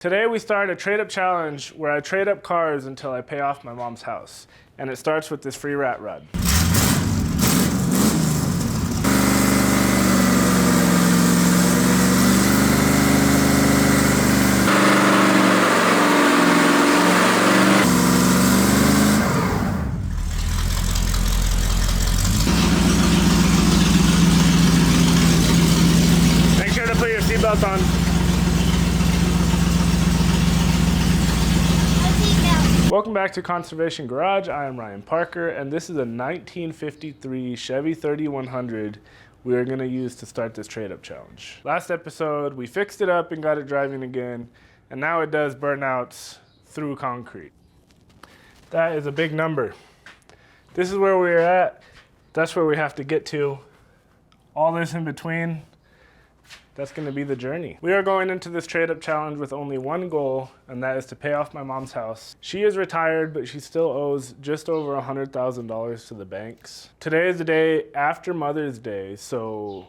Today we start a trade-up challenge where I trade up cars until I pay off my mom's house. And it starts with this free rat rod. Make sure to put your seatbelt on. Welcome back to Conservation Garage. I am Ryan Parker, and this is a 1953 Chevy 3100 we are going to use to start this trade-up challenge. Last episode, we fixed it up and got it driving again, and now it does burnouts through concrete. That is a big number. This is where we're at. That's where we have to get to. All this in between, that's going to be the journey. We are going into this trade-up challenge with only one goal, and that is to pay off my mom's house. She is retired, but she still owes just over $100,000 to the banks. Today is the day after Mother's Day, so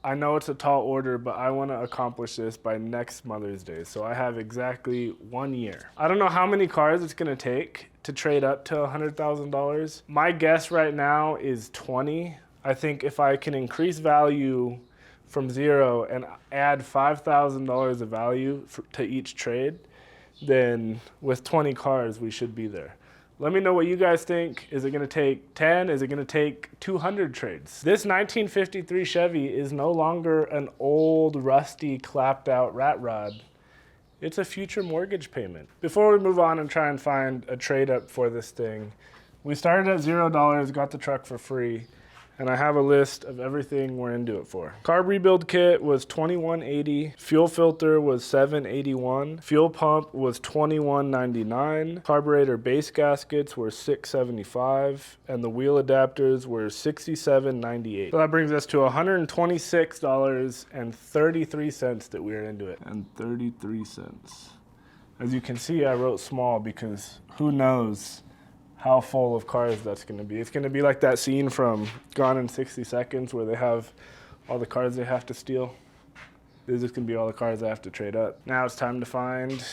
I know it's a tall order, but I want to accomplish this by next Mother's Day, so I have exactly 1 year. I don't know how many cars it's going to take to trade up to $100,000. My guess right now is 20. I think if I can increase value from zero and add $5,000 of value to each trade, then with 20 cars, we should be there. Let me know what you guys think. Is it gonna take 10? Is it gonna take 200 trades? This 1953 Chevy is no longer an old, rusty, clapped out rat rod. It's a future mortgage payment. Before we move on and try and find a trade up for this thing, we started at $0, got the truck for free, and I have a list of everything we're into it for. Carb rebuild kit was $21.80. Fuel filter was $7.81. Fuel pump was $21.99. Carburetor base gaskets were $6.75. And the wheel adapters were $67.98. So that brings us to $126.33 that we're into it. And 33 cents. As you can see, I wrote small because who knows how full of cars that's gonna be. It's gonna be like that scene from Gone in 60 Seconds where they have all the cars they have to steal. This is just gonna be all the cars I have to trade up. Now it's time to find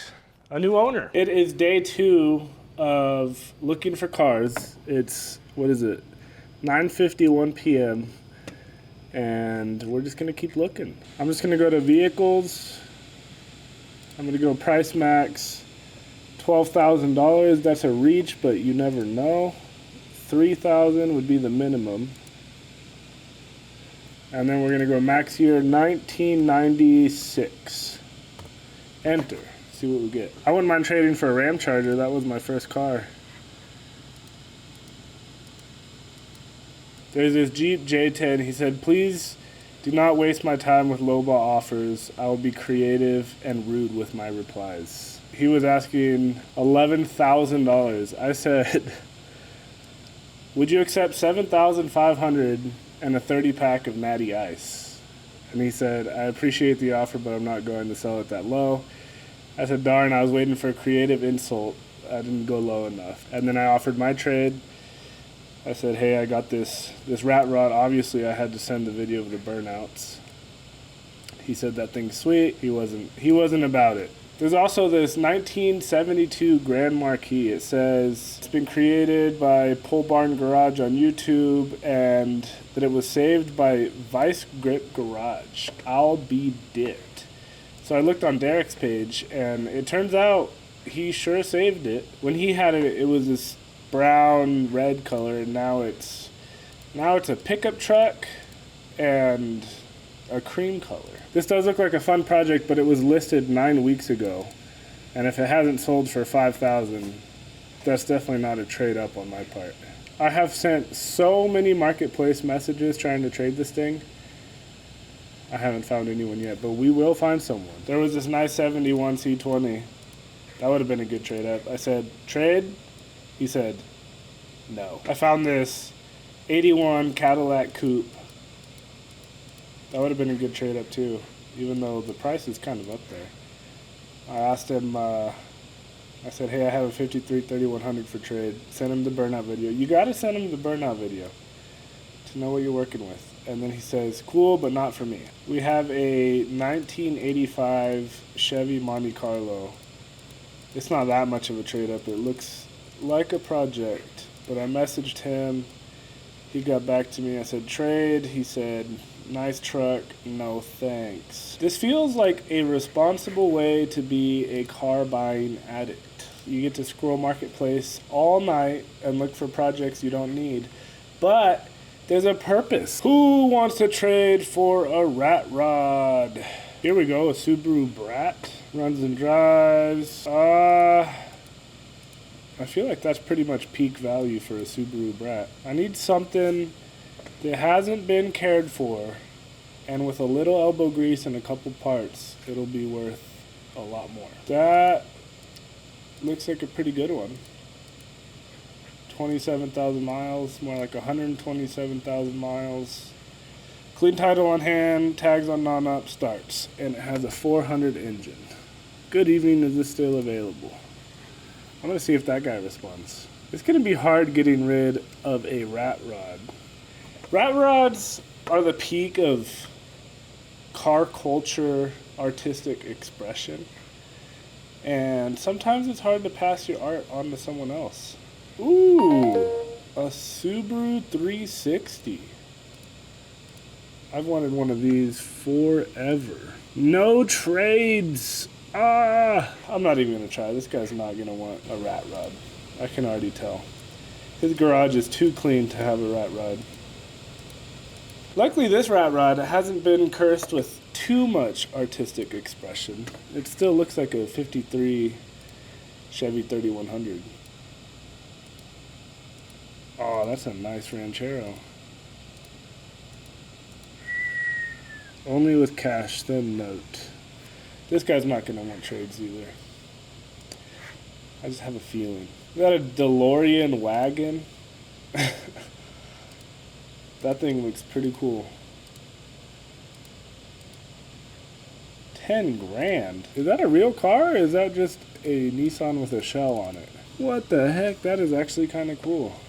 a new owner. It is day 2 of looking for cars. It's, 9:51 p.m. and we're just gonna keep looking. I'm just gonna go to vehicles. I'm gonna go price max. $12,000, that's a reach, but you never know. $3,000 would be the minimum. And then we're gonna go max year 1996. Enter, see what we get. I wouldn't mind trading for a Ram Charger, that was my first car. There's this Jeep J10, he said, please do not waste my time with lowball offers. I will be creative and rude with my replies. He was asking $11,000. I said, would you accept $7,500 and a 30-pack of Natty Ice? And he said, I appreciate the offer, but I'm not going to sell it that low. I said, darn, I was waiting for a creative insult. I didn't go low enough. And then I offered my trade. I said, hey, I got this rat rod. Obviously, I had to send the video of the burnouts. He said that thing's sweet. He wasn't about it. There's also this 1972 Grand Marquis. It says it's been created by Pole Barn Garage on YouTube and that it was saved by Vice Grip Garage. I'll be dipped. So I looked on Derek's page and it turns out he sure saved it. When he had it, it was this brown red color, and now it's a pickup truck and a cream color. This does look like a fun project, but it was listed 9 weeks ago. And if it hasn't sold for $5,000, that's definitely not a trade up on my part. I have sent so many marketplace messages trying to trade this thing. I haven't found anyone yet, but we will find someone. There was this nice 71 C20. That would have been a good trade up. I said, trade? He said, no. I found this 81 Cadillac Coupe. That would have been a good trade up too, even though the price is kind of up there. I asked him, I said, hey, I have a 53 3100 for trade. Send him the burnout video. You gotta send him the burnout video to know what you're working with. And then he says, cool, but not for me. We have a 1985 Chevy Monte Carlo. It's not that much of a trade up. It looks like a project. But I messaged him. He got back to me. I said, trade. He said, nice truck. No thanks. This feels like a responsible way to be a car buying addict. You get to scroll Marketplace all night and look for projects you don't need. But there's a purpose. Who wants to trade for a rat rod? Here we go, a Subaru Brat. Runs and drives. I feel like that's pretty much peak value for a Subaru Brat. I need something that hasn't been cared for, and with a little elbow grease and a couple parts, it'll be worth a lot more. That looks like a pretty good one. 27,000 miles, more like 127,000 miles. Clean title on hand, tags on non-up, starts. And it has a 400 engine. Good evening, is this still available? I'm gonna see if that guy responds. It's gonna be hard getting rid of a rat rod. Rat rods are the peak of car culture, artistic expression. And sometimes it's hard to pass your art on to someone else. Ooh, a Subaru 360. I've wanted one of these forever. No trades. I'm not even gonna try. This guy's not gonna want a rat rod. I can already tell. His garage is too clean to have a rat rod. Luckily, this rat rod hasn't been cursed with too much artistic expression. It still looks like a 53 Chevy 3100. Oh, that's a nice Ranchero. Only with cash, then note. This guy's not going to want trades either. I just have a feeling. Is that a DeLorean wagon? That thing looks pretty cool. 10 grand? Is that a real car, or is that just a Nissan with a shell on it? What the heck? That is actually kind of cool.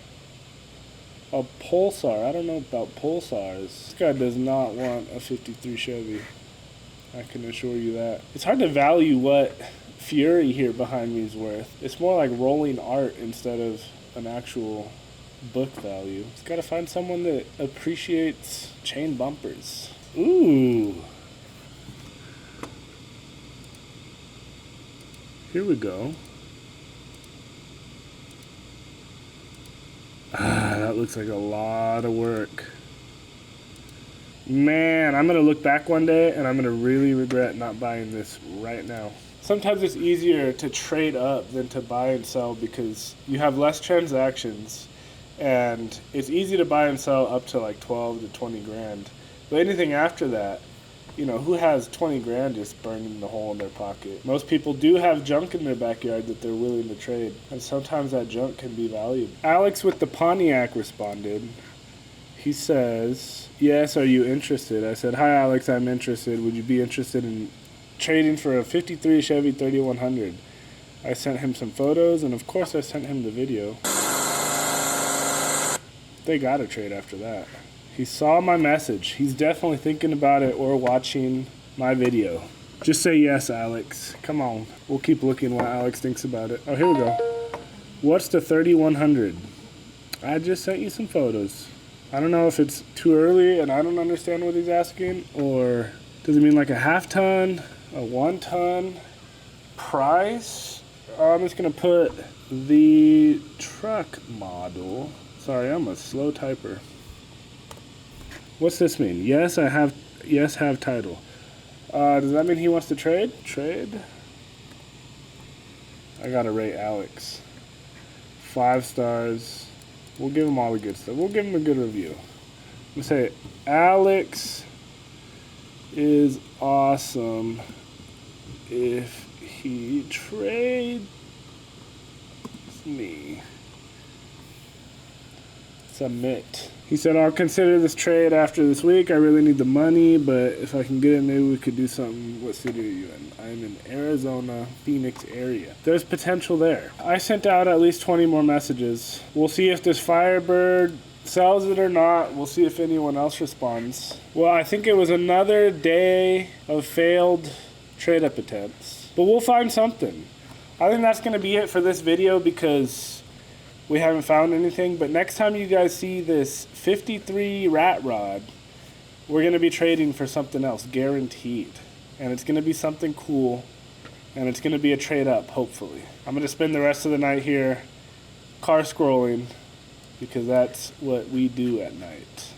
A Pulsar. I don't know about Pulsars. This guy does not want a 53 Chevy. I can assure you that. It's hard to value what Fury here behind me is worth. It's more like rolling art instead of an actual book value. Just gotta find someone that appreciates chain bumpers. Ooh. Here we go. That looks like a lot of work. Man, I'm gonna look back one day and I'm gonna really regret not buying this right now. Sometimes it's easier to trade up than to buy and sell because you have less transactions and it's easy to buy and sell up to like 12 to 20 grand. But anything after that, you know, who has 20 grand just burning the hole in their pocket? Most people do have junk in their backyard that they're willing to trade, and sometimes that junk can be valued. Alex with the Pontiac responded. He says, yes, are you interested? I said, hi Alex, I'm interested. Would you be interested in trading for a 53 Chevy 3100? I sent him some photos, and of course I sent him the video. They got a trade after that. He saw my message. He's definitely thinking about it or watching my video. Just say yes, Alex. Come on. We'll keep looking while Alex thinks about it. Oh, here we go. What's the 3100? I just sent you some photos. I don't know if it's too early and I don't understand what he's asking, or does it mean like a half ton, a 1 ton? Price? I'm just going to put the truck model. Sorry, I'm a slow typer. What's this mean? Yes, I have. Yes, have title. Does that mean he wants to trade? Trade? I gotta rate Alex. 5 stars. We'll give him all the good stuff. We'll give him a good review. We'll say Alex is awesome if he trades me. Submit. He said, I'll consider this trade after this week. I really need the money, but if I can get it, maybe we could do something. What city are you in? I'm in Arizona, Phoenix area. There's potential there. I sent out at least 20 more messages. We'll see if this Firebird sells it or not. We'll see if anyone else responds. Well, I think it was another day of failed trade-up attempts. But we'll find something. I think that's going to be it for this video because we haven't found anything. But next time you guys see this 53 rat rod, we're going to be trading for something else, guaranteed. And it's going to be something cool. And it's going to be a trade-up, hopefully. I'm going to spend the rest of the night here car scrolling because that's what we do at night.